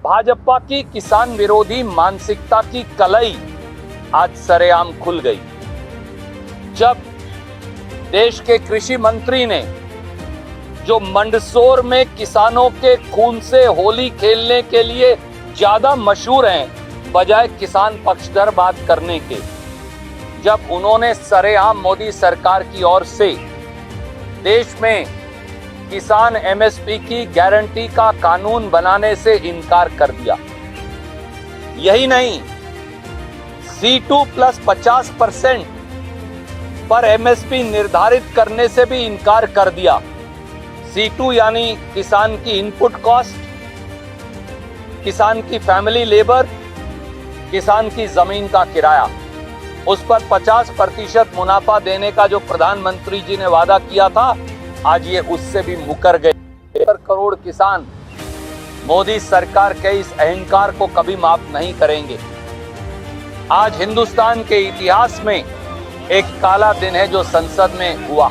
भाजपा की किसान विरोधी मानसिकता की कलई आज सरेआम खुल गई, जब देश के कृषि मंत्री ने, जो मंदसौर में किसानों के खून से होली खेलने के लिए ज्यादा मशहूर हैं बजाय किसान पक्षधर बात करने के, जब उन्होंने सरेआम मोदी सरकार की ओर से देश में किसान एमएसपी की गारंटी का कानून बनाने से इनकार कर दिया। यही नहीं, C2 प्लस 50% पर एमएसपी निर्धारित करने से भी इनकार कर दिया। C2 यानी किसान की इनपुट कॉस्ट, किसान की फैमिली लेबर, किसान की जमीन का किराया, उस पर 50% मुनाफा देने का जो प्रधानमंत्री जी ने वादा किया था, आज ये उससे भी मुकर गए। 1 करोड़ किसान मोदी सरकार के इस अहंकार को कभी माफ नहीं करेंगे। आज हिंदुस्तान के इतिहास में एक काला दिन है जो संसद में हुआ।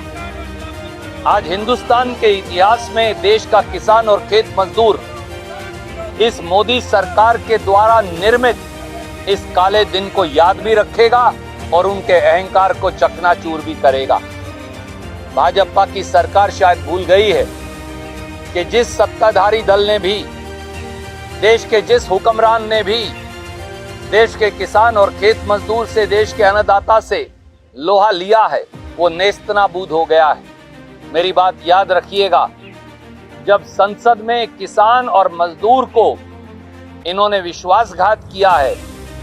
आज हिंदुस्तान के इतिहास में देश का किसान और खेत मजदूर इस मोदी सरकार के द्वारा निर्मित इस काले दिन को याद भी रखेगा और उनके अहंकार को चकनाचूर भी करेगा। भाजपा की सरकार शायद भूल गई है कि जिस सत्ताधारी दल ने भी, देश के जिस हुक्मरान ने भी देश के किसान और खेत मजदूर से, देश के अन्नदाता से लोहा लिया है, वो नेस्तनाबूद हो गया है। मेरी बात याद रखिएगा, जब संसद में किसान और मजदूर को इन्होंने विश्वासघात किया है,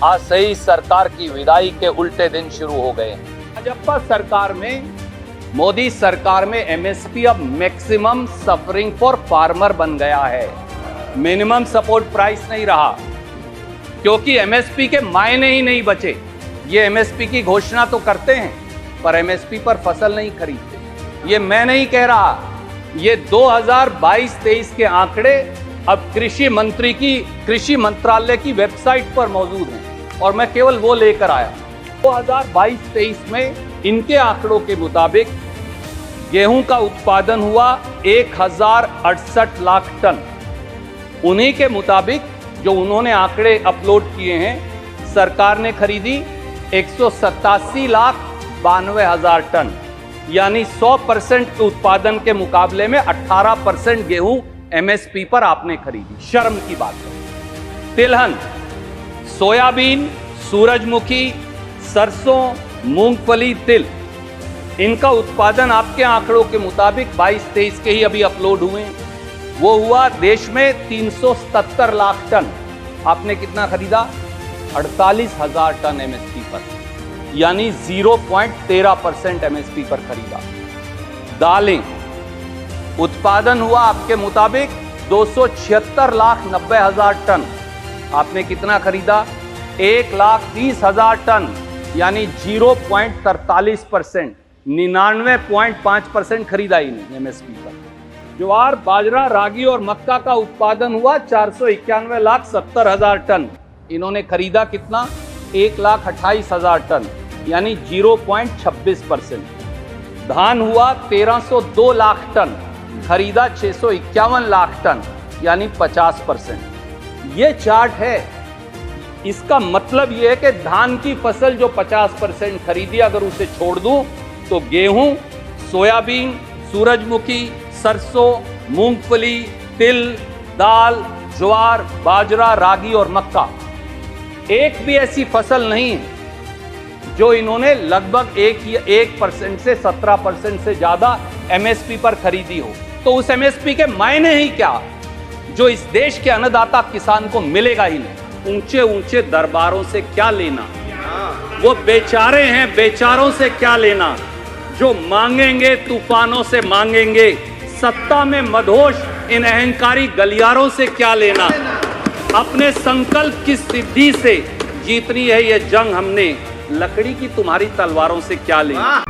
आज से ही सरकार की विदाई के उल्टे दिन शुरू हो गए। भाजपा सरकार में, मोदी सरकार में एमएसपी अब मैक्सिमम सफरिंग फॉर फार्मर बन गया है, मिनिमम सपोर्ट प्राइस नहीं रहा, क्योंकि एमएसपी के मायने ही नहीं बचे। ये एमएसपी की घोषणा तो करते हैं पर एमएसपी पर फसल नहीं खरीदते। ये मैं नहीं कह रहा, ये 2022-23 के आंकड़े अब कृषि मंत्रालय की वेबसाइट पर मौजूद हैं और मैं केवल वो लेकर आया। 2022-23 में इनके आंकड़ों के मुताबिक गेहूं का उत्पादन हुआ 1068 लाख टन। उन्हीं के मुताबिक जो उन्होंने आंकड़े अपलोड किए हैं, सरकार ने खरीदी 187 लाख 92 हजार टन, यानी 100% के उत्पादन के मुकाबले में 18% गेहूं एमएसपी पर आपने खरीदी। शर्म की बात है। तिलहन, सोयाबीन, सूरजमुखी, सरसों, मूंगफली, तिल, इनका उत्पादन आपके आंकड़ों के मुताबिक 22-23 के ही अभी अपलोड हुए हैं, वो हुआ देश में 377 लाख टन। आपने कितना खरीदा? 48,000 टन एमएसपी पर, यानी 0.13% एमएसपी पर खरीदा। दालें, उत्पादन हुआ आपके मुताबिक 276 लाख 90 हजार टन। आपने कितना खरीदा? 1,30,000 टन, यानी 0.43%, 99.5% खरीदा ही नहीं एमएसपी पर। ज्वार, बाजरा, रागी और मक्का का उत्पादन हुआ 491 लाख 70 हजार टन। इन्होंने खरीदा कितना? 1,28,000 टन, यानी 0.26%। धान हुआ 1302 लाख टन, खरीदा 651 लाख टन, यानी 50%। ये चार्ट है। इसका मतलब यह है कि धान की फसल जो 50% खरीदी, अगर उसे छोड़ दूं तो गेहूं, सोयाबीन, सूरजमुखी, सरसों, मूंगफली, तिल, दाल, ज्वार, बाजरा, रागी और मक्का, एक भी ऐसी फसल नहीं है जो इन्होंने लगभग 1% से 17% से ज्यादा एमएसपी पर खरीदी हो। तो उस एमएसपी के मायने ही क्या, जो इस देश के अन्नदाता किसान को मिलेगा ही नहीं। ऊंचे ऊंचे दरबारों से क्या लेना, वो बेचारे हैं, बेचारों से क्या लेना, जो मांगेंगे तूफानों से मांगेंगे, सत्ता में मदहोश इन अहंकारी गलियारों से क्या लेना। अपने संकल्प की सिद्धि से जीतनी है ये जंग हमने, लकड़ी की तुम्हारी तलवारों से क्या लेना।